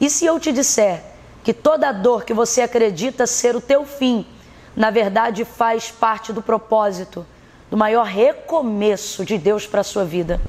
E se eu te disser que toda dor que você acredita ser o teu fim, na verdade faz parte do propósito, do maior recomeço de Deus para a sua vida?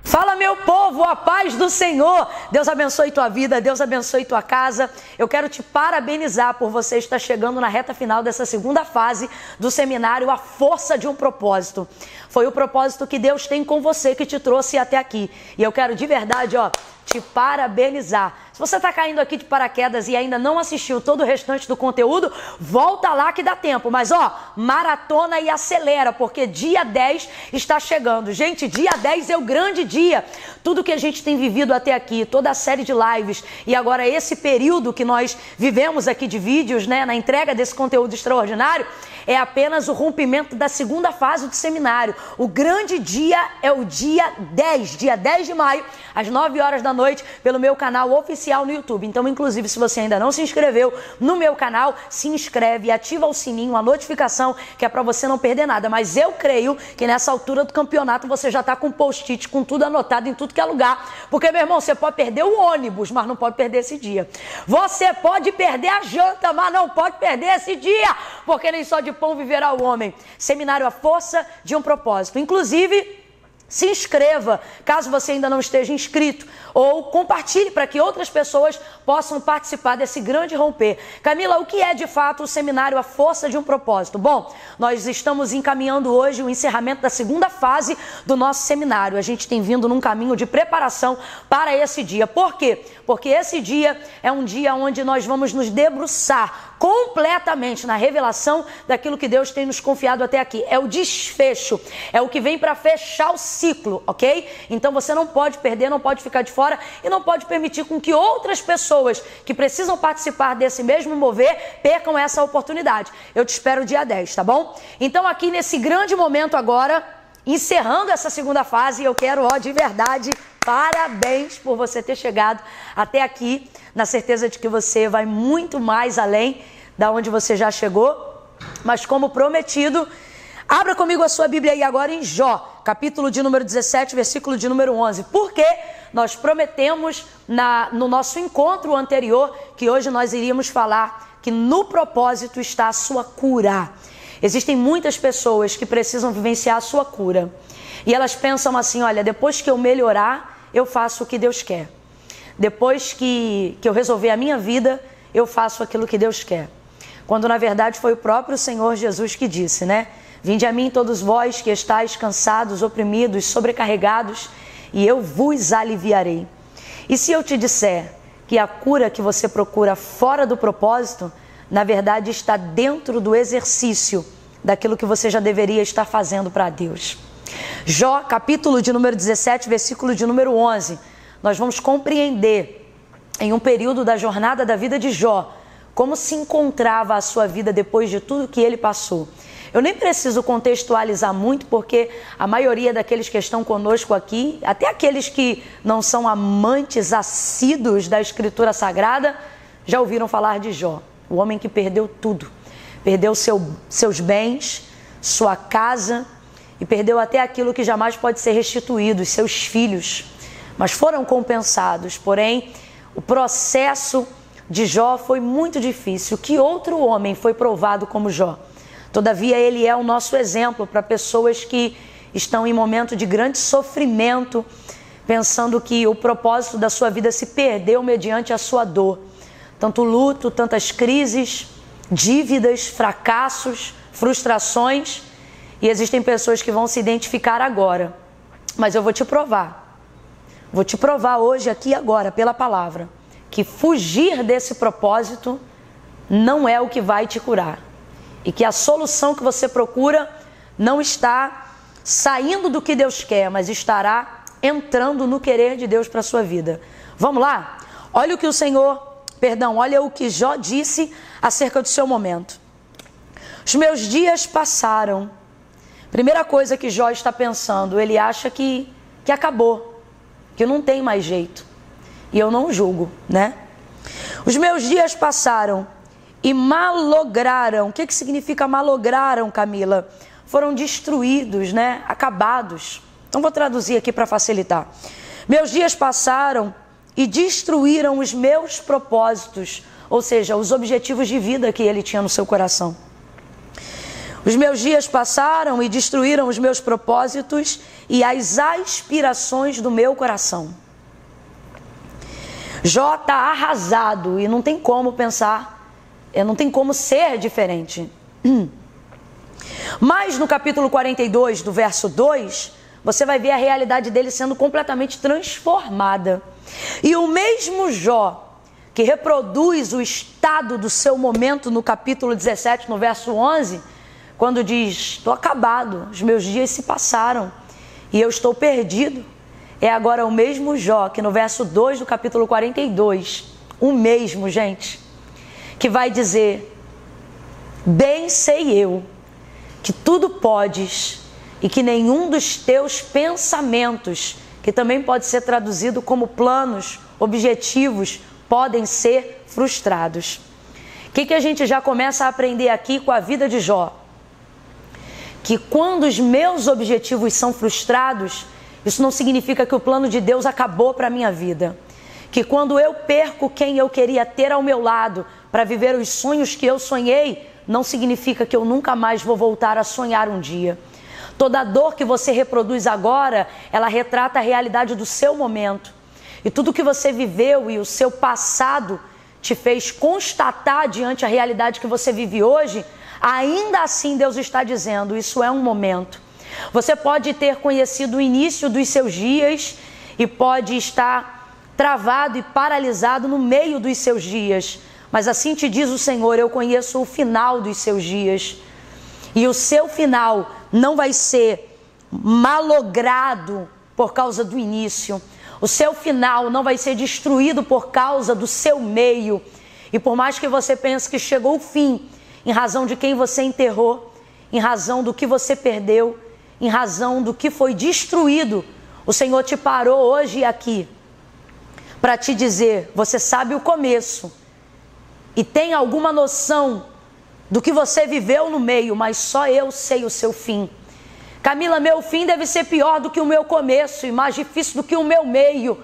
Fala, meu povo, a paz do Senhor. Deus abençoe tua vida, Deus abençoe tua casa. Eu quero te parabenizar por você estar chegando na reta final dessa segunda fase do seminário A Força de um Propósito. Foi o propósito que Deus tem com você que te trouxe até aqui. E eu quero de verdade, te parabenizar. Se você está caindo aqui de paraquedas e ainda não assistiu todo o restante do conteúdo, volta lá que dá tempo. Mas maratona e acelera, porque dia 10 está chegando. Gente, dia 10 é o grande dia. Tudo que a gente tem vivido até aqui, toda a série de lives e agora esse período que nós vivemos aqui de vídeos, né, na entrega desse conteúdo extraordinário, é apenas o rompimento da segunda fase do seminário. O grande dia é o dia 10 de maio, às 9 horas da noite, pelo meu canal oficial no YouTube. Então, inclusive, se você ainda não se inscreveu no meu canal, se inscreve e ativa o sininho, a notificação, que é para você não perder nada. Mas eu creio que nessa altura do campeonato você já está com post-it, com tudo anotado em tudo que é lugar. Porque, meu irmão, você pode perder o ônibus, mas não pode perder esse dia. Você pode perder a janta, mas não pode perder esse dia, porque nem só de pão viverá o homem. Seminário A Força de um Propósito. Inclusive, se inscreva, caso você ainda não esteja inscrito, ou compartilhe para que outras pessoas possam participar desse grande romper. Camila, o que é de fato o seminário A Força de um Propósito? Bom, nós estamos encaminhando hoje o encerramento da segunda fase do nosso seminário. A gente tem vindo num caminho de preparação para esse dia. Por quê? Porque esse dia é um dia onde nós vamos nos debruçar completamente na revelação daquilo que Deus tem nos confiado até aqui. É o desfecho, é o que vem para fechar o ciclo, ok? Então você não pode perder, não pode ficar de fora e não pode permitir com que outras pessoas que precisam participar desse mesmo mover percam essa oportunidade. Eu te espero dia 10, tá bom? Então aqui nesse grande momento agora, encerrando essa segunda fase, eu quero, de verdade, parabéns por você ter chegado até aqui, na certeza de que você vai muito mais além da onde você já chegou. Mas como prometido, abra comigo a sua Bíblia aí agora em Jó, capítulo de número 17, versículo de número 11. Porque nós prometemos no nosso encontro anterior que hoje nós iríamos falar que no propósito está a sua cura. Existem muitas pessoas que precisam vivenciar a sua cura. E elas pensam assim, olha, depois que eu melhorar, eu faço o que Deus quer. Depois que eu resolver a minha vida, eu faço aquilo que Deus quer. Quando na verdade foi o próprio Senhor Jesus que disse, né? Vinde a mim todos vós que estáis cansados, oprimidos, sobrecarregados, e eu vos aliviarei. E se eu te disser que a cura que você procura fora do propósito, na verdade está dentro do exercício daquilo que você já deveria estar fazendo para Deus. Jó, capítulo de número 17, versículo de número 11. Nós vamos compreender em um período da jornada da vida de Jó como se encontrava a sua vida depois de tudo que ele passou. Eu nem preciso contextualizar muito, porque a maioria daqueles que estão conosco aqui, até aqueles que não são amantes assíduos da Escritura Sagrada, já ouviram falar de Jó, o homem que perdeu tudo. Perdeu seus bens, sua casa e perdeu até aquilo que jamais pode ser restituído, os seus filhos. Mas foram compensados. Porém, o processo de Jó foi muito difícil. Que outro homem foi provado como Jó? Todavia, ele é o nosso exemplo para pessoas que estão em momento de grande sofrimento, pensando que o propósito da sua vida se perdeu mediante a sua dor. Tanto luto, tantas crises, dívidas, fracassos, frustrações. E existem pessoas que vão se identificar agora. Mas eu vou te provar. Vou te provar hoje, aqui e agora, pela palavra, que fugir desse propósito não é o que vai te curar. E que a solução que você procura não está saindo do que Deus quer, mas estará entrando no querer de Deus para a sua vida. Vamos lá? Olha o que olha o que Jó disse acerca do seu momento. Os meus dias passaram. Primeira coisa que Jó está pensando, ele acha que acabou, que não tem mais jeito. E eu não julgo, né? Os meus dias passaram e malograram. O que significa malograram, Camila? Foram destruídos, né? Acabados. Então vou traduzir aqui para facilitar. Meus dias passaram e destruíram os meus propósitos, ou seja, os objetivos de vida que ele tinha no seu coração. Os meus dias passaram e destruíram os meus propósitos e as aspirações do meu coração. Jó está arrasado e não tem como pensar, não tem como ser diferente. Mas no capítulo 42, do verso 2, você vai ver a realidade dele sendo completamente transformada. E o mesmo Jó, que reproduz o estado do seu momento no capítulo 17, no verso 11, quando diz, estou acabado, os meus dias se passaram e eu estou perdido. É agora o mesmo Jó, que no verso 2 do capítulo 42, o mesmo, gente, que vai dizer, bem sei eu que tudo podes e que nenhum dos teus pensamentos, que também pode ser traduzido como planos, objetivos, podem ser frustrados. O que a gente já começa a aprender aqui com a vida de Jó? Que quando os meus objetivos são frustrados, isso não significa que o plano de Deus acabou para a minha vida. Que quando eu perco quem eu queria ter ao meu lado para viver os sonhos que eu sonhei, não significa que eu nunca mais vou voltar a sonhar um dia. Toda dor que você reproduz agora, ela retrata a realidade do seu momento. E tudo que você viveu e o seu passado te fez constatar diante a realidade que você vive hoje, ainda assim Deus está dizendo, isso é um momento. Você pode ter conhecido o início dos seus dias e pode estar travado e paralisado no meio dos seus dias. Mas assim te diz o Senhor, eu conheço o final dos seus dias. E o seu final não vai ser malogrado por causa do início. O seu final não vai ser destruído por causa do seu meio. E por mais que você pense que chegou o fim, em razão de quem você enterrou, em razão do que você perdeu, em razão do que foi destruído, o Senhor te parou hoje e aqui para te dizer, você sabe o começo e tem alguma noção do que você viveu no meio, mas só eu sei o seu fim. Camila, meu fim deve ser pior do que o meu começo e mais difícil do que o meu meio,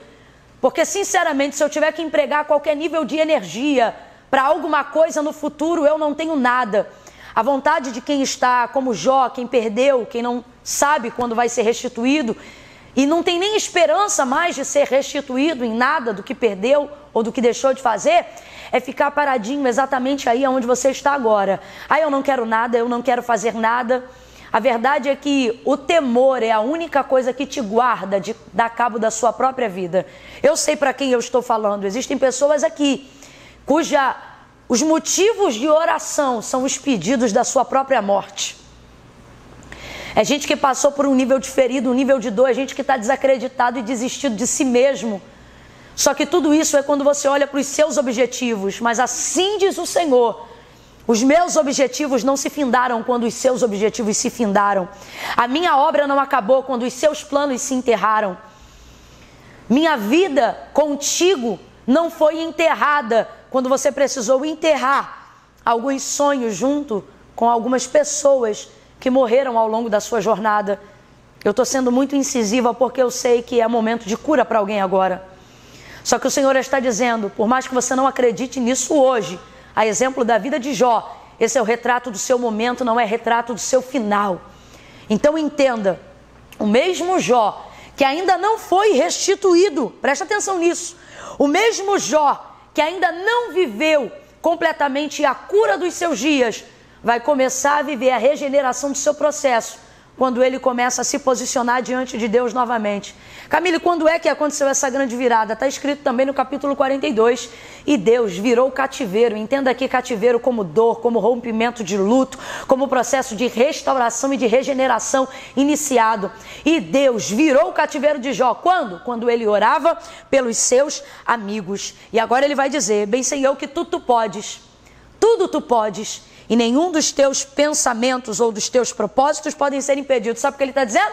porque sinceramente, se eu tiver que empregar qualquer nível de energia para alguma coisa no futuro, eu não tenho nada. A vontade de quem está como Jó, quem perdeu, quem não sabe quando vai ser restituído e não tem nem esperança mais de ser restituído em nada do que perdeu ou do que deixou de fazer, é ficar paradinho exatamente aí onde você está agora. Eu não quero nada, eu não quero fazer nada. A verdade é que o temor é a única coisa que te guarda de dar cabo da sua própria vida. Eu sei para quem eu estou falando. Existem pessoas aqui os motivos de oração são os pedidos da sua própria morte. É gente que passou por um nível de ferido, um nível de dor, é gente que está desacreditado e desistido de si mesmo. Só que tudo isso é quando você olha para os seus objetivos, mas assim diz o Senhor, os meus objetivos não se findaram quando os seus objetivos se findaram. A minha obra não acabou quando os seus planos se enterraram. Minha vida contigo não foi enterrada quando você precisou enterrar alguns sonhos junto com algumas pessoas que morreram ao longo da sua jornada. Eu estou sendo muito incisiva porque eu sei que é momento de cura para alguém agora. Só que o Senhor está dizendo, por mais que você não acredite nisso hoje, a exemplo da vida de Jó, esse é o retrato do seu momento, não é retrato do seu final. Então entenda, o mesmo Jó, que ainda não foi restituído, presta atenção nisso, o mesmo Jó, que ainda não viveu completamente a cura dos seus dias, vai começar a viver a regeneração do seu processo, quando ele começa a se posicionar diante de Deus novamente. Camille, quando é que aconteceu essa grande virada? Está escrito também no capítulo 42. E Deus virou o cativeiro. Entenda aqui cativeiro como dor, como rompimento de luto, como processo de restauração e de regeneração iniciado. E Deus virou o cativeiro de Jó. Quando? Quando ele orava pelos seus amigos. E agora ele vai dizer, bem sei eu que tudo tu podes, e nenhum dos teus pensamentos ou dos teus propósitos podem ser impedidos. Sabe o que ele está dizendo?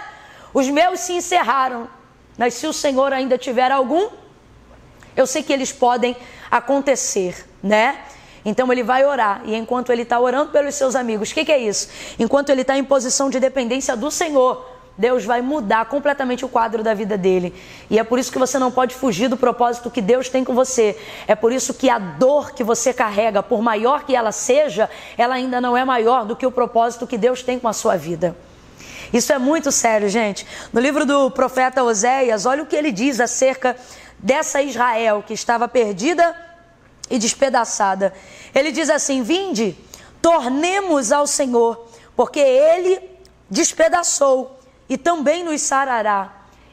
Os meus se encerraram, mas se o Senhor ainda tiver algum, eu sei que eles podem acontecer, né? Então ele vai orar, e enquanto ele está orando pelos seus amigos, o que é isso? Enquanto ele está em posição de dependência do Senhor, Deus vai mudar completamente o quadro da vida dele. E é por isso que você não pode fugir do propósito que Deus tem com você. É por isso que a dor que você carrega, por maior que ela seja, ela ainda não é maior do que o propósito que Deus tem com a sua vida. Isso é muito sério, gente. No livro do profeta Oséias, olha o que ele diz acerca dessa Israel que estava perdida e despedaçada. Ele diz assim: vinde, tornemos ao Senhor, porque Ele despedaçou e também nos sarará.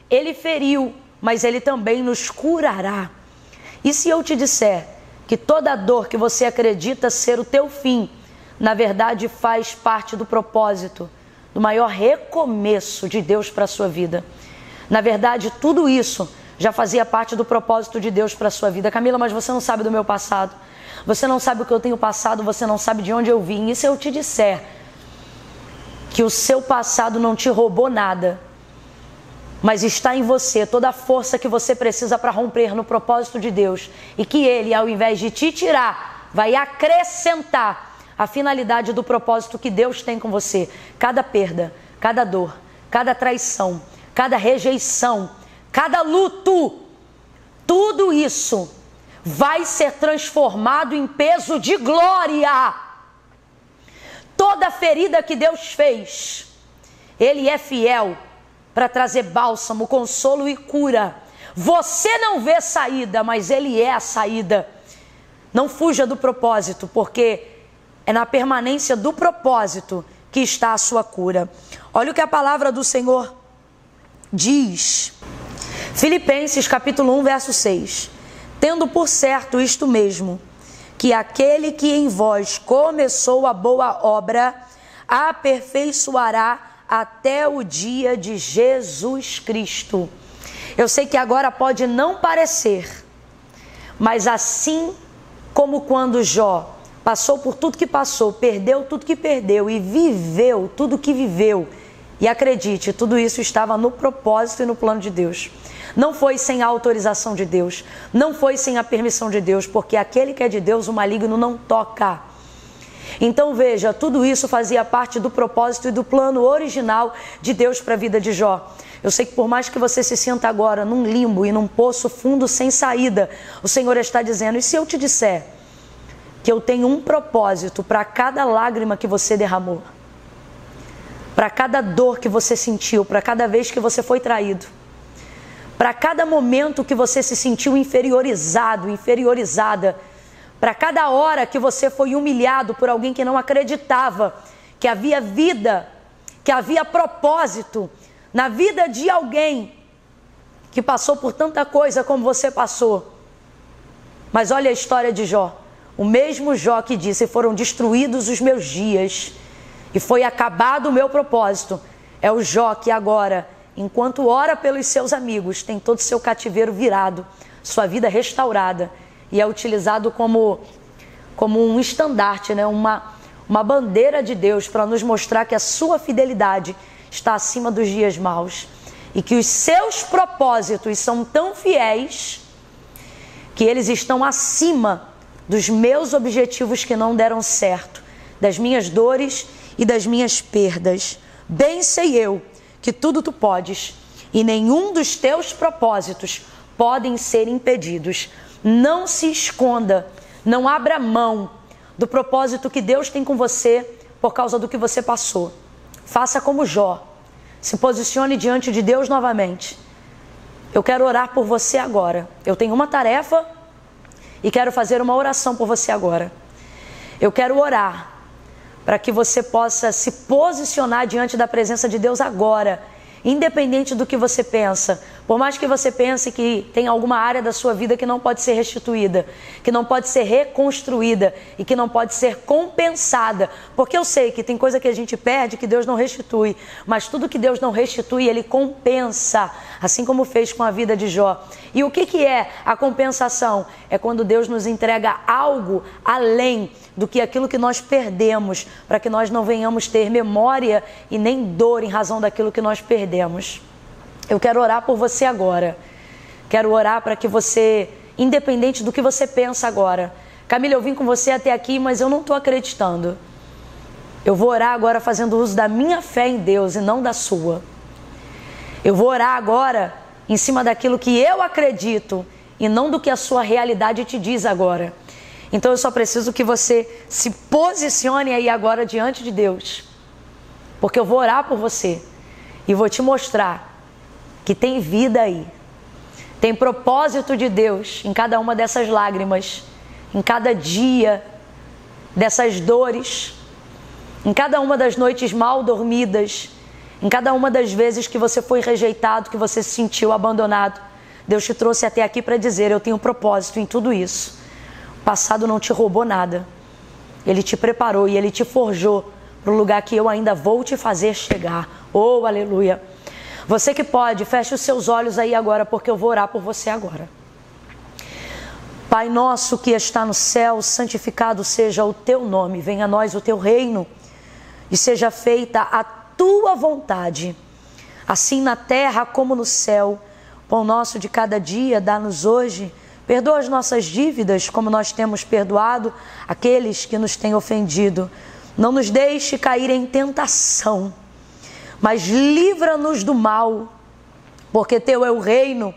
Ele feriu, mas Ele também nos curará. E se eu te disser que toda dor que você acredita ser o teu fim, na verdade faz parte do propósito, do maior recomeço de Deus para a sua vida. Na verdade, tudo isso já fazia parte do propósito de Deus para a sua vida. Camila, mas você não sabe do meu passado. Você não sabe o que eu tenho passado, você não sabe de onde eu vim. E se eu te disser que o seu passado não te roubou nada, mas está em você toda a força que você precisa para romper no propósito de Deus, e que Ele, ao invés de te tirar, vai acrescentar a finalidade do propósito que Deus tem com você. Cada perda, cada dor, cada traição, cada rejeição, cada luto, tudo isso vai ser transformado em peso de glória. Toda ferida que Deus fez, Ele é fiel para trazer bálsamo, consolo e cura. Você não vê saída, mas Ele é a saída. Não fuja do propósito, porque é na permanência do propósito que está a sua cura. Olha o que a palavra do Senhor diz. Filipenses capítulo 1, verso 6. Tendo por certo isto mesmo, que aquele que em vós começou a boa obra, a aperfeiçoará até o dia de Jesus Cristo. Eu sei que agora pode não parecer, mas assim como quando Jó passou por tudo que passou, perdeu tudo que perdeu e viveu tudo que viveu, e acredite, tudo isso estava no propósito e no plano de Deus. Não foi sem a autorização de Deus, não foi sem a permissão de Deus, porque aquele que é de Deus, o maligno não toca. Então veja, tudo isso fazia parte do propósito e do plano original de Deus para a vida de Jó. Eu sei que por mais que você se sinta agora num limbo e num poço fundo sem saída, o Senhor está dizendo: e se eu te disser que eu tenho um propósito para cada lágrima que você derramou, para cada dor que você sentiu, para cada vez que você foi traído, para cada momento que você se sentiu inferiorizado, inferiorizada, para cada hora que você foi humilhado por alguém que não acreditava que havia vida, que havia propósito na vida de alguém que passou por tanta coisa como você passou. Mas olha a história de Jó. O mesmo Jó que disse: foram destruídos os meus dias e foi acabado o meu propósito, é o Jó que agora, enquanto ora pelos seus amigos, tem todo o seu cativeiro virado, sua vida restaurada, e é utilizado como um estandarte, né? uma bandeira de Deus para nos mostrar que a sua fidelidade está acima dos dias maus e que os seus propósitos são tão fiéis que eles estão acima dos meus objetivos que não deram certo, das minhas dores e das minhas perdas. Bem sei eu que tudo tu podes e nenhum dos teus propósitos podem ser impedidos. Não se esconda, não abra mão do propósito que Deus tem com você por causa do que você passou. Faça como Jó, se posicione diante de Deus novamente. Eu quero orar por você agora. Eu tenho uma tarefa e quero fazer uma oração por você agora. Eu quero orar para que você possa se posicionar diante da presença de Deus agora, independente do que você pensa. Por mais que você pense que tem alguma área da sua vida que não pode ser restituída, que não pode ser reconstruída e que não pode ser compensada, porque eu sei que tem coisa que a gente perde que Deus não restitui, mas tudo que Deus não restitui, Ele compensa, assim como fez com a vida de Jó. E o que é a compensação? É quando Deus nos entrega algo além do que aquilo que nós perdemos, para que nós não venhamos ter memória e nem dor em razão daquilo que nós perdemos. Eu quero orar por você agora. Quero orar para que você independente do que você pensa agora. Camila, eu vim com você até aqui, mas eu não estou acreditando. Eu vou orar agora fazendo uso da minha fé em Deus e não da sua. Eu vou orar agora em cima daquilo que eu acredito e não do que a sua realidade te diz agora. Então eu só preciso que você se posicione aí agora diante de Deus. Porque eu vou orar por você e vou te mostrar que tem vida aí. Tem propósito de Deus em cada uma dessas lágrimas, em cada dia dessas dores, em cada uma das noites mal dormidas, em cada uma das vezes que você foi rejeitado, que você se sentiu abandonado. Deus te trouxe até aqui para dizer: eu tenho propósito em tudo isso. O passado não te roubou nada. Ele te preparou e Ele te forjou para o lugar que eu ainda vou te fazer chegar. Oh, aleluia! Você que pode, feche os seus olhos aí agora, porque eu vou orar por você agora. Pai nosso que está no céu, santificado seja o teu nome. Venha a nós o teu reino e seja feita a tua vontade, assim na terra como no céu. Pão nosso de cada dia, dá-nos hoje. Perdoa as nossas dívidas, como nós temos perdoado aqueles que nos têm ofendido. Não nos deixe cair em tentação, mas livra-nos do mal, porque teu é o reino,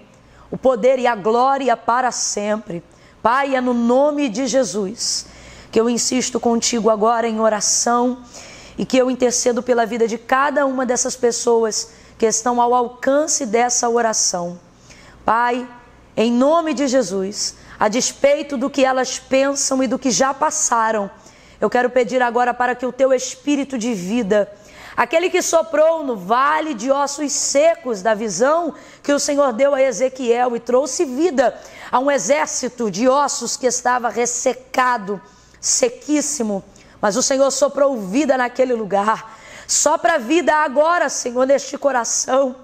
o poder e a glória para sempre. Pai, é no nome de Jesus que eu insisto contigo agora em oração e que eu intercedo pela vida de cada uma dessas pessoas que estão ao alcance dessa oração. Pai, em nome de Jesus, a despeito do que elas pensam e do que já passaram, eu quero pedir agora para que o teu Espírito de vida, aquele que soprou no vale de ossos secos da visão que o Senhor deu a Ezequiel e trouxe vida a um exército de ossos que estava ressecado, sequíssimo, mas o Senhor soprou vida naquele lugar. Sopra vida agora, Senhor, neste coração,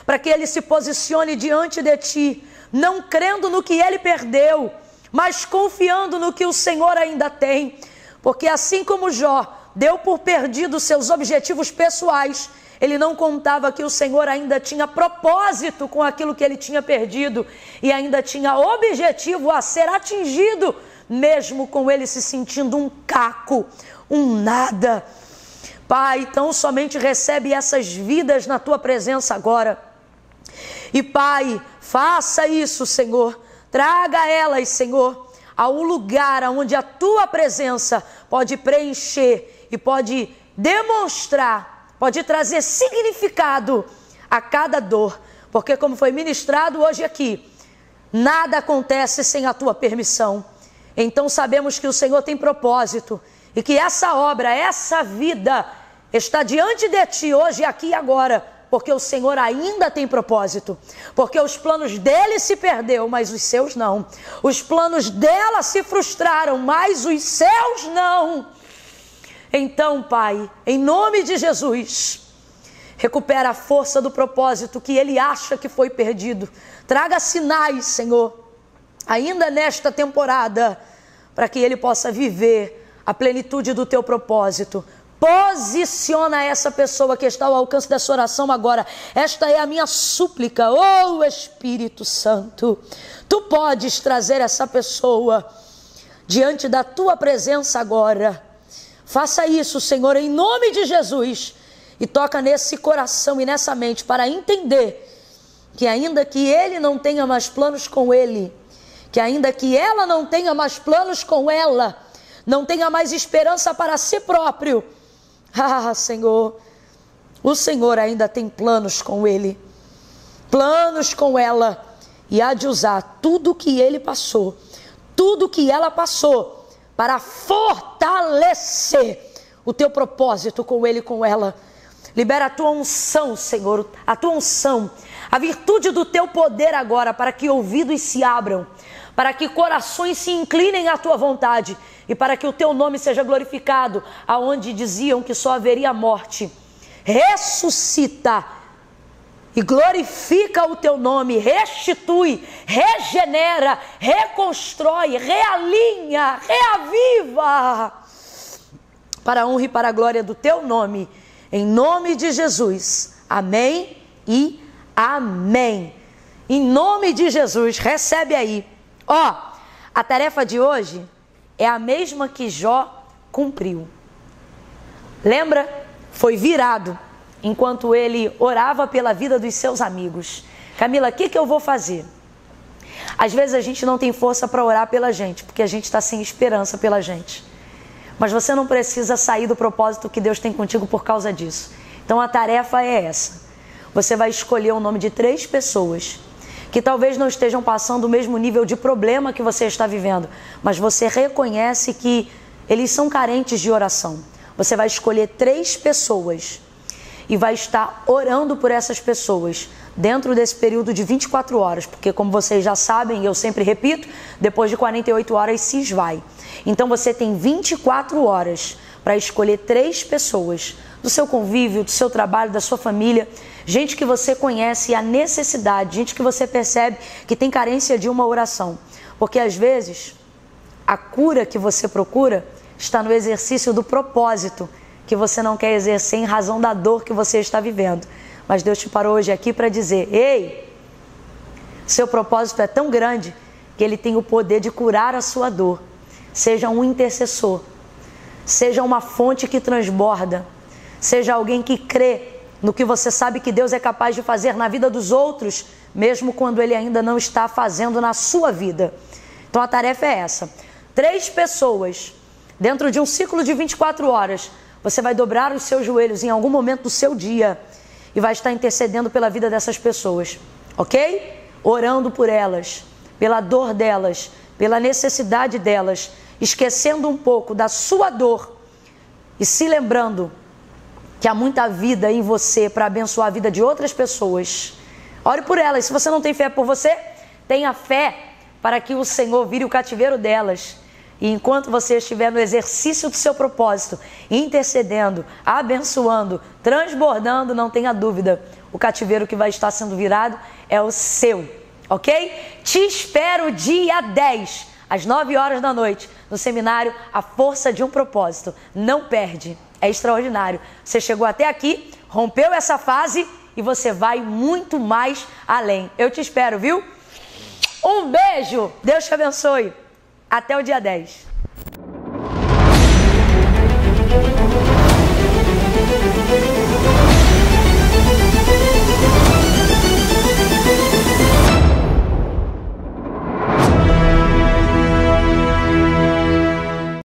para que ele se posicione diante de ti, não crendo no que ele perdeu, mas confiando no que o Senhor ainda tem. Porque assim como Jó deu por perdido seus objetivos pessoais, ele não contava que o Senhor ainda tinha propósito com aquilo que ele tinha perdido e ainda tinha objetivo a ser atingido, mesmo com ele se sentindo um caco, um nada. Pai, então somente recebe essas vidas na tua presença agora. E Pai, faça isso, Senhor. Traga elas, Senhor, a um lugar onde a tua presença pode preencher e pode demonstrar, pode trazer significado a cada dor. Porque como foi ministrado hoje aqui, nada acontece sem a tua permissão. Então sabemos que o Senhor tem propósito e que essa obra, essa vida está diante de ti hoje, aqui e agora, porque o Senhor ainda tem propósito, porque os planos dele se perdeu, mas os seus não. Os planos dela se frustraram, mas os seus não. Então, Pai, em nome de Jesus, recupera a força do propósito que ele acha que foi perdido. Traga sinais, Senhor, ainda nesta temporada, para que ele possa viver a plenitude do teu propósito. Posiciona essa pessoa que está ao alcance dessa oração agora. Esta é a minha súplica, oh Espírito Santo. Tu podes trazer essa pessoa diante da tua presença agora. Faça isso, Senhor, em nome de Jesus. E toca nesse coração e nessa mente para entender que ainda que ele não tenha mais planos com ele, que ainda que ela não tenha mais planos com ela, não tenha mais esperança para si próprio, Senhor, o Senhor ainda tem planos com ele, planos com ela, e há de usar tudo que ele passou, tudo que ela passou, para fortalecer o teu propósito com ele e com ela. Libera a tua unção, Senhor, a tua unção, a virtude do teu poder agora, para que ouvidos se abram, para que corações se inclinem à tua vontade e para que o teu nome seja glorificado, aonde diziam que só haveria morte. Ressuscita e glorifica o teu nome, restitui, regenera, reconstrói, realinha, reaviva, para a honra e para a glória do teu nome, em nome de Jesus. Amém e amém. Em nome de Jesus, recebe aí Ó, a tarefa de hoje é a mesma que Jó cumpriu. Lembra? Foi virado enquanto ele orava pela vida dos seus amigos. Camila, o que eu vou fazer? Às vezes a gente não tem força para orar pela gente, porque a gente está sem esperança pela gente. Mas você não precisa sair do propósito que Deus tem contigo por causa disso. Então a tarefa é essa. Você vai escolher o nome de 3 pessoas que talvez não estejam passando o mesmo nível de problema que você está vivendo, mas você reconhece que eles são carentes de oração. Você vai escolher 3 pessoas e vai estar orando por essas pessoas dentro desse período de 24 horas, porque como vocês já sabem, eu sempre repito, depois de 48 horas se esvai. Então você tem 24 horas para escolher 3 pessoas do seu convívio, do seu trabalho, da sua família, gente que você conhece a necessidade, gente que você percebe que tem carência de uma oração. Porque às vezes a cura que você procura está no exercício do propósito que você não quer exercer em razão da dor que você está vivendo. Mas Deus te parou hoje aqui para dizer: ei, seu propósito é tão grande que Ele tem o poder de curar a sua dor. Seja um intercessor, seja uma fonte que transborda, seja alguém que crê no que você sabe que Deus é capaz de fazer na vida dos outros, mesmo quando Ele ainda não está fazendo na sua vida. Então a tarefa é essa: 3 pessoas, dentro de um ciclo de 24 horas, você vai dobrar os seus joelhos em algum momento do seu dia e vai estar intercedendo pela vida dessas pessoas, ok? Orando por elas, pela dor delas, pela necessidade delas, esquecendo um pouco da sua dor e se lembrando que há muita vida em você para abençoar a vida de outras pessoas. Ore por elas. Se você não tem fé por você, tenha fé para que o Senhor vire o cativeiro delas. E enquanto você estiver no exercício do seu propósito, intercedendo, abençoando, transbordando, não tenha dúvida, o cativeiro que vai estar sendo virado é o seu, ok? Te espero dia 10, às 9 horas da noite, no seminário A Força de um Propósito. Não perde, é extraordinário. Você chegou até aqui, rompeu essa fase e você vai muito mais além. Eu te espero, viu? Um beijo, Deus te abençoe. Até o dia 10.